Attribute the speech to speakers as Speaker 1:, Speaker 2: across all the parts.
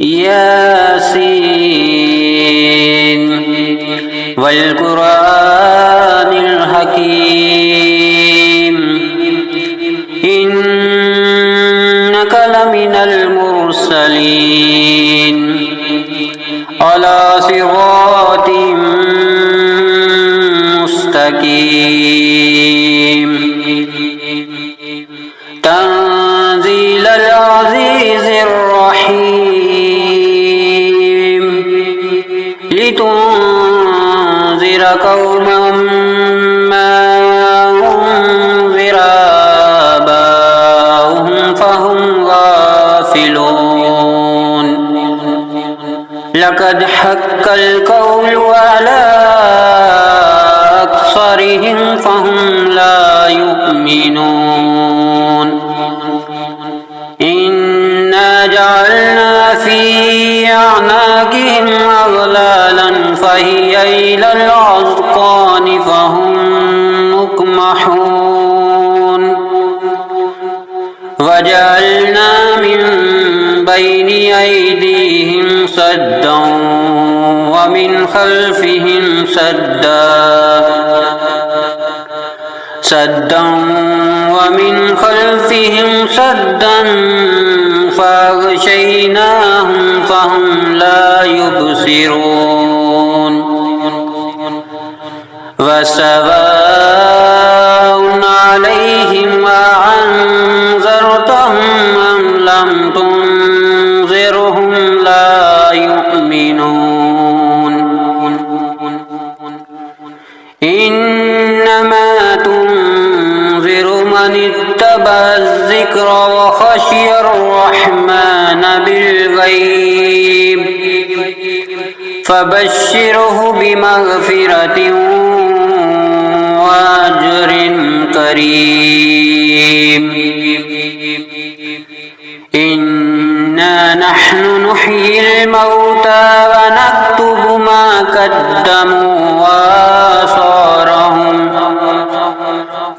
Speaker 1: ياسين والقرآن الحكيم إنك لمن المرسلين على صراط مستقيم تنزيل العزيز الرحيم لتنذر قوما ما أنذر آباؤهم فهم غافلون لقد حق القول على أكثرهم فهم لا يؤمنون إنا جعلنا في أعناقهم أغلالا فهي إلى الأذقان فهم مقمحون وجعلنا من بين أيديهم سدا ومن خلفهم سدا فأغشيناهم فهم لا يبصرون وسواء عليهم أأنذرتهم أم لم تنذرهم لا يؤمنون إنما تنذر من اتبع الذكر وخشي الرحمن بالغيب فبشره بمغفرة وأجر كريم إنا نحن نحيي الموتى ونكتب ما قدموا وآثارهم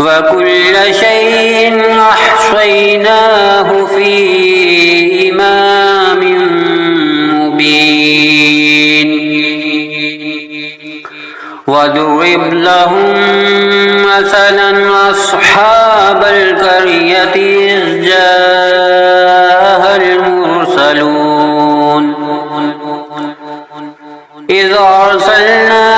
Speaker 1: وكل شيء أحصيناه في إمام مبين واضرب لهم مثلا أصحاب القرية إذ جاءها المرسلون إذ أرسلنا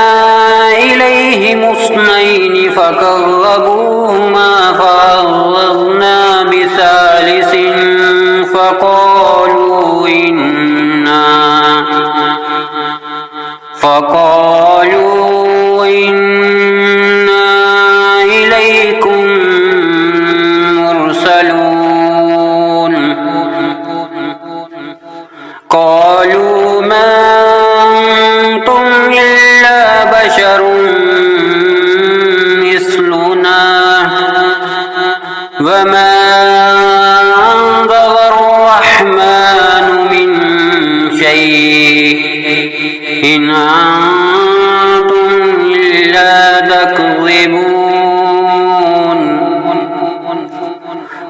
Speaker 1: إليهم اثنين فكذبوهما فعززنا بثالث فقالوا إنا إليكم مرسلون قالوا ما أنتم إلا بشر مثلنا وما أنزل الرحمن من شيء إن أنتم إلا تكذبون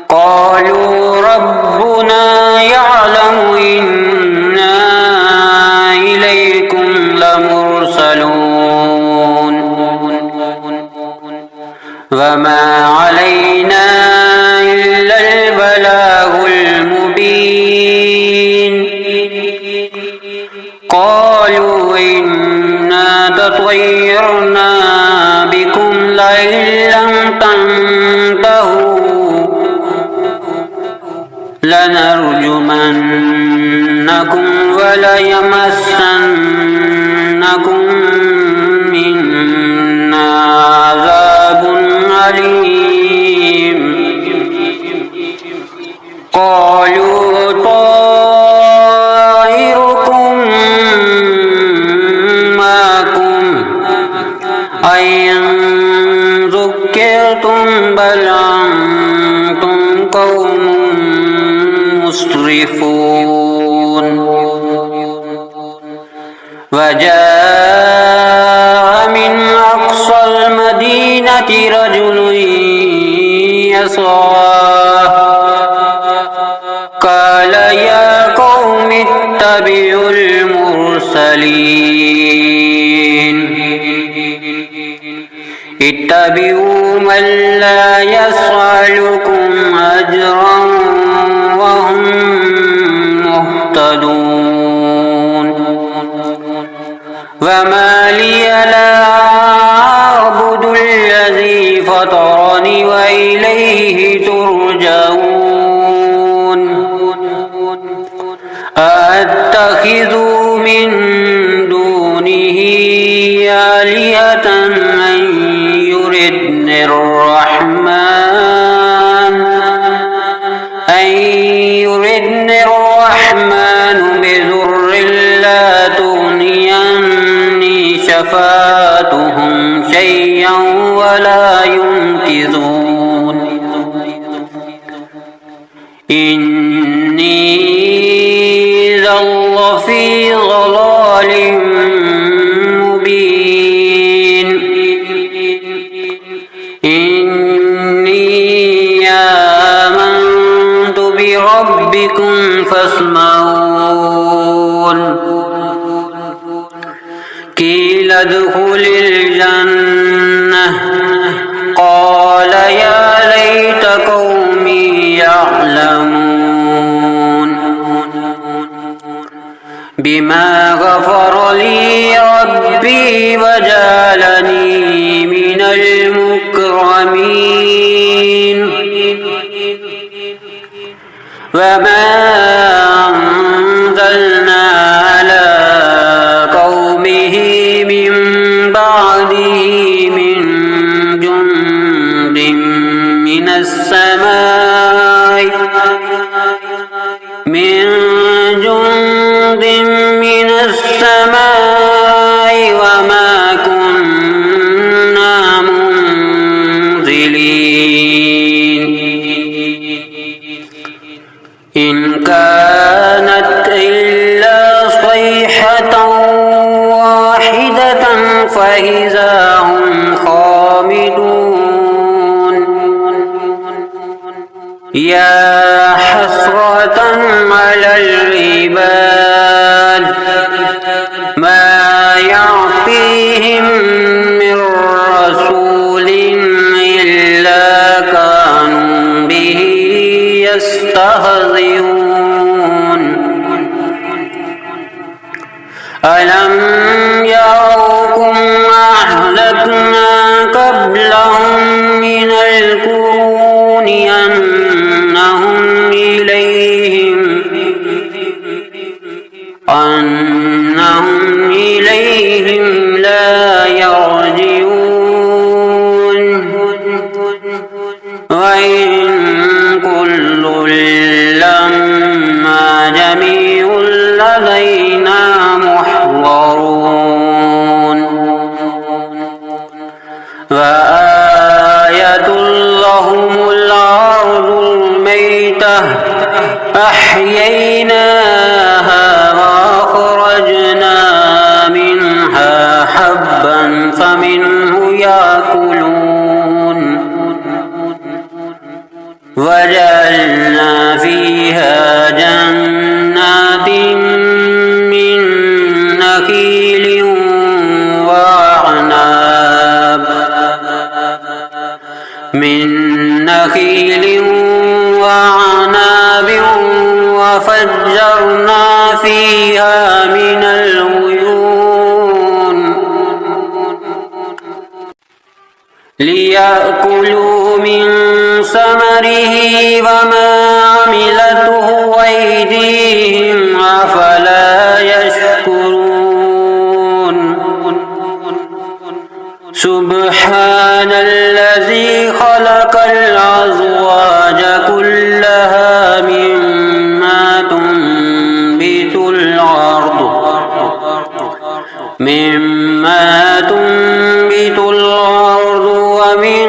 Speaker 1: قالوا ربنا يعلم إنا إليكم لمرسلون وما علينا إلا البلاغ المبين قالوا إنا تطيرنا بكم لئن لم تنتهوا لنرجمنكم وليمسنكم منا عذاب أليم قالوا طائركم معكم أئن ذكرتم بل أنتم قوم مسرفون وجاء من أقصى المدينة رجل يسعى قال يا قوم اتبعوا يتبع المرسلين اتبعوا من لا يسألكم أجرا وهم مهتدون وما لي لا أعبد الذي فطرني وإليه ترجعون أأتخذ من دونه آلهة أن يردني الرحمن بضر لا تغني عني شفاعتهم شيئا ولا ينقذون إني إذا لفي ضلال مبين إني آمنت بربكم فاسمعون قيل ادخل الجنة قال يا ليت قومي يعلمون بما غفر لي ربي وجعلني من المكرمين وما أنزلنا على قومه من بعده من جند من السماء وما كنا منزلين إن كانت إلا صيحة واحدة فإذا هم خامدون يا حسرة على العباد ما يعطيهم من رسول إلا كانوا به يستهزئون ألم يروا أهلكنا قبلهم من القرون أنهم إليهم لا يرجعون وإن كل لما جميع لدينا محضرون وآية لهم الأرض الميتة أحييناها وأخرجنا منها حبا فمنه يأكلون وجعلنا فيها جنات من نخيل وعناب وفجرنا فيها من العيون ليأكلوا من ثمره وما عملته أيديهم أفلا يشكرون سبحان الذي خلق الأزواج كلها مما تنبت الأرض ومن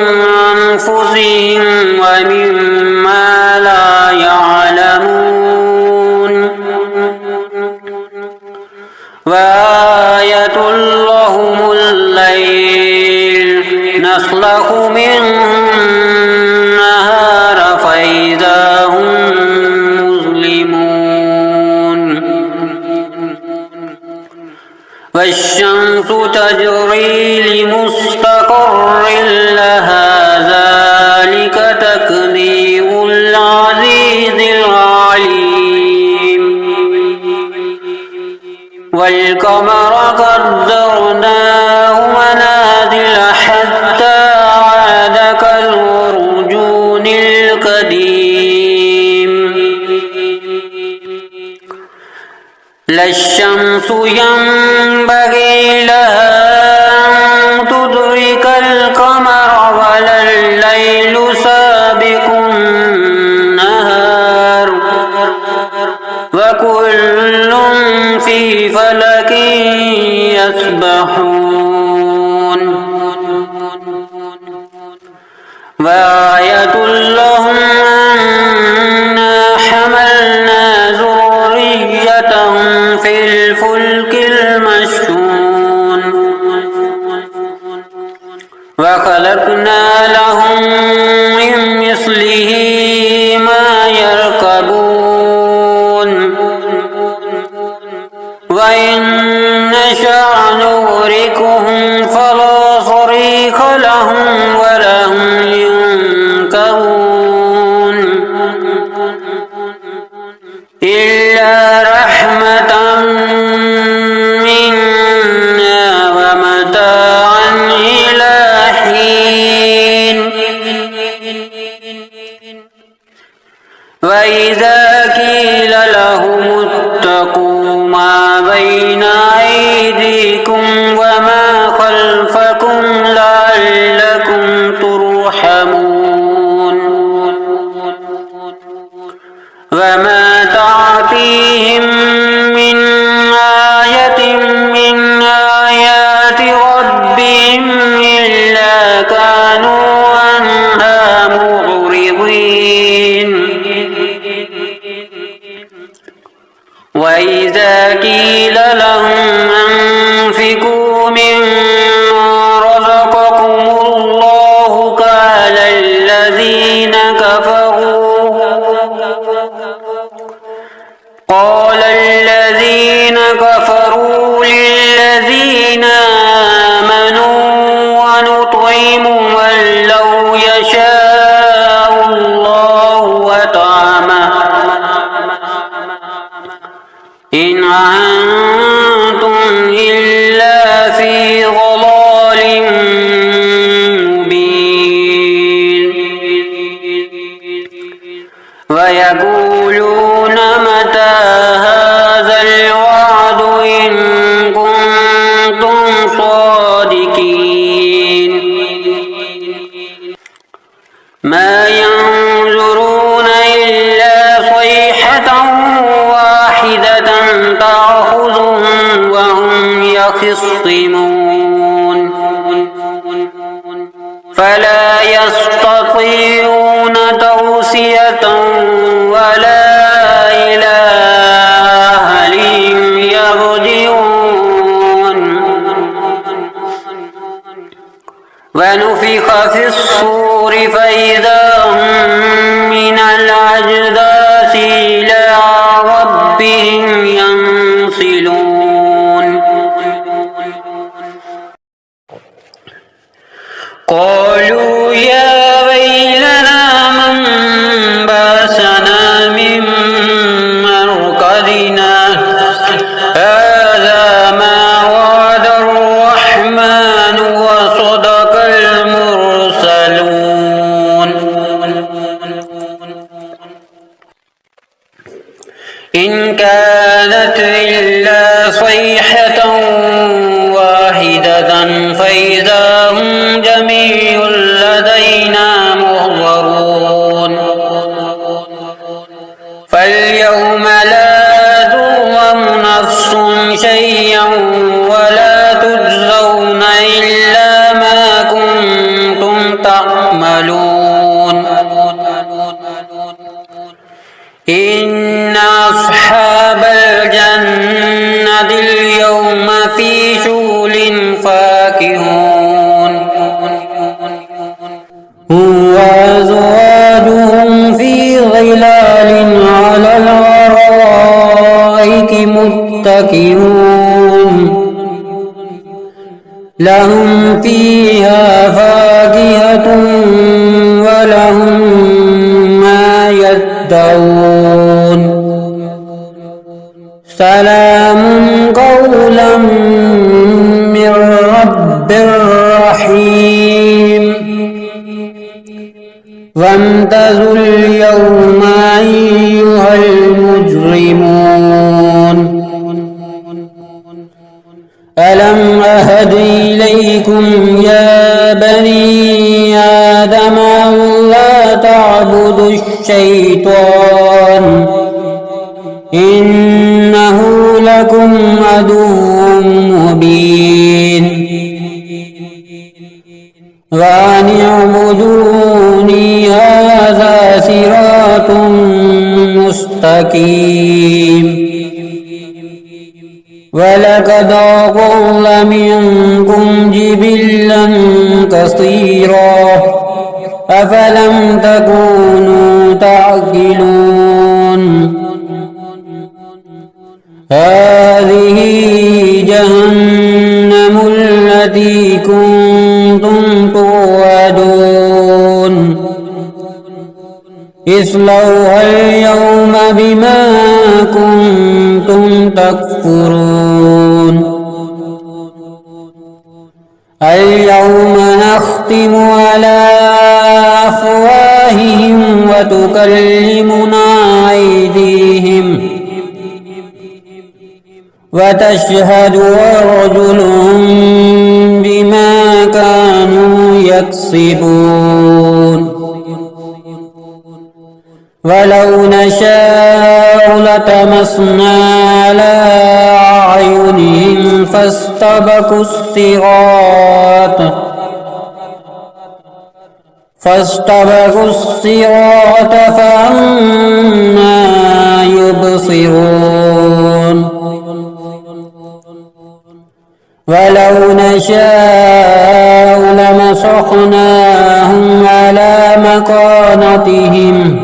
Speaker 1: أنفسهم ومما لا يعلمون وآية لهم الليل نسلخ منه النهار فإذا هم مظلمون تجري لمستقر لها ذلك تقدير العزيز العليم والقمر قدرناه منازل حتى عاد كالعرجون القديم لا الشمس ينبغي لها أن تدرك القمر ولا الليل سابق النهار وكل في فلك يسبحون وآية لهم أنا حملنا ذريتهم في الفلك المشحون وخلقنا لهم من مثله ما يركبون وإن نشأ نغرقهم فلا صريخ لهم ولا هم ينقذون إلا رحمة منا ومتاعا إلى حين وإذا قيل لهم اتقوا ما بين أيديكم وما خلفكم لعلكم ترحمون وما تعطيهم من آية من آيات ربهم إلا كانوا عنها معرضين وإذا قيل لهم أنفقوا مما رزقكم الله قال الذين كفروا للذين آمنوا ونطعم من لو يشاء الله وطعمه إن أنتم إلا في ضلال مبين ويقولون متى هذا الوعد إن كنتم صادقين ما ينظرون إلا صيحة واحدة تأخذهم وهم يخصمون فلا يستطيعون توصية ولا إلى أهلهم يرجعون ونفخ في الصور فإذا هم من الأجداث إلى ربهم ينسلون قالوا يا ويلنا من بعثنا من مرقدنا هذا ما وعد الرحمن وصدق المرسلون إن كانت إلا صيحة واحدة فإذا هم جميع لدينا محضرون فاليوم لا تظلم نفس شيئا ولا تجزون إلا ما كنتم تعملون إن أصحاب الجنة اليوم في شغل فاكهون وأزواجهم في ظلال على الأرائك متكئون لهم فيها فاكهة ولهم ما يدعون سلام قولا من رب رحيم وامتازوا اليوم أيها المجرمون ألم أهد إليكم يا بني آدم ألا تعبدوا الشيطان إنه لكم عدو مبين وأن اعبدوني هذا صراط مستقيم ولقد أضل منكم جبلا كثيرا أفلم تكونوا تعقلون هذه جهنم التي كنتم توعدون اصلوها اليوم بما كنتم تكفرون اليوم نختم على أفواههم وتكلمنا أيديهم وتشهد أرجلهم بما كانوا يكسبون ولو نشاء لطمسنا على أعينهم فاستبقوا الصراط فأنى يبصرون ولو نشاء لمسخناهم على مكانتهم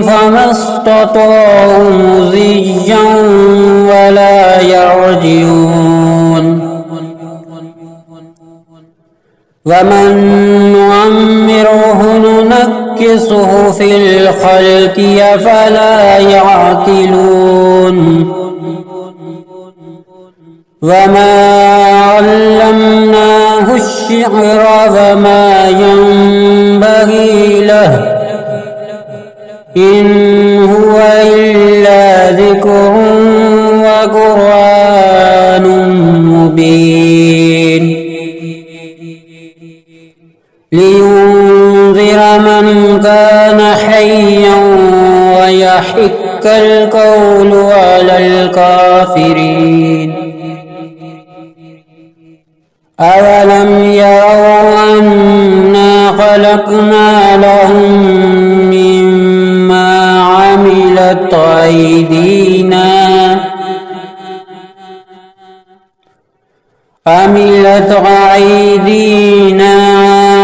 Speaker 1: فما استطاعوا مضيا ولا يرجعون ومن نعمره ننكسه في الخلق أفلا يعقلون وما علمناه الشعر وما ينبغي له إن هو إلا ذكر وقرآن مبين لينذر من كان حيا ويحق القول على الكافرين أولم يروا أنا خلقنا لهم مما عملت أيدينا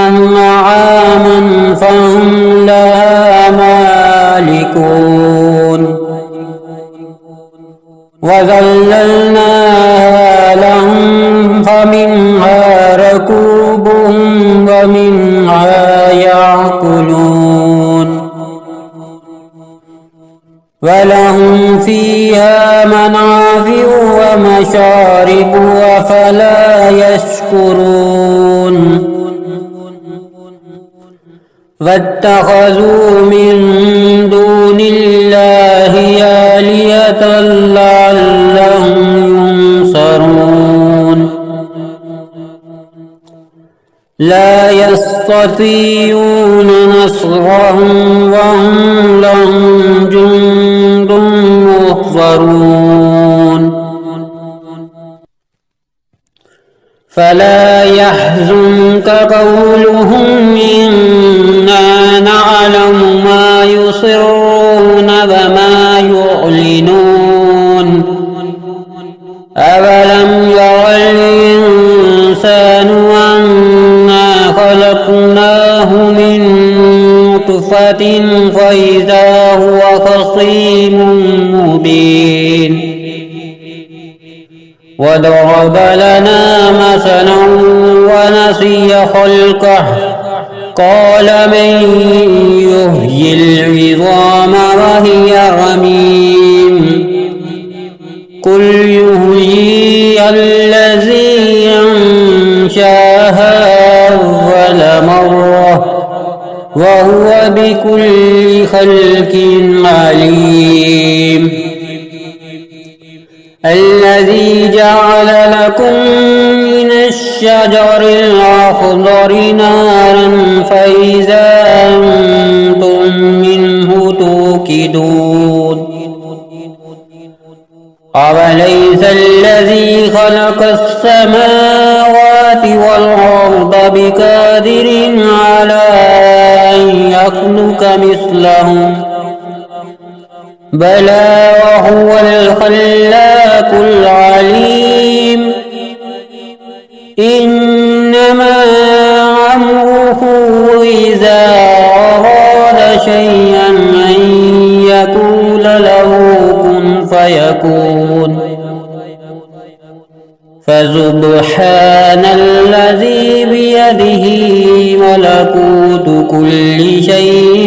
Speaker 1: أنعاما فهم لها مالكون وذللناها لهم فمنها ركوبهم ومنها يأكلون ولهم فيها منافع ومشارب أفلا يشكرون واتخذوا من دون الله آلهة لعلهم ينصرون لا يستطيعون نصرهم وهم لهم جند محضرون فلا يحزنك قولهم إنا نعلم ما يسرون وما يعلنون أولم ير الإنسان أنا خلقناه من نطفة فإذا هو خصيم مبين وضرب لنا مثلا ونسي خلقه قال من يحيي العظام وهي رميم قل يحييها الذي أنشاها أول مرة وهو بكل خلق عليم الذي جعل لكم من الشجر الأخضر نارا فإذا أنتم منه توقدون أوليس الذي خلق السماوات والأرض بقادر على أن يخلق مثلهم بلى وهو الخلاق العليم إنما أمره إذا أراد شيئا أن يقول له كن فيكون فسبحان الذي بيده ملكوت كل شيء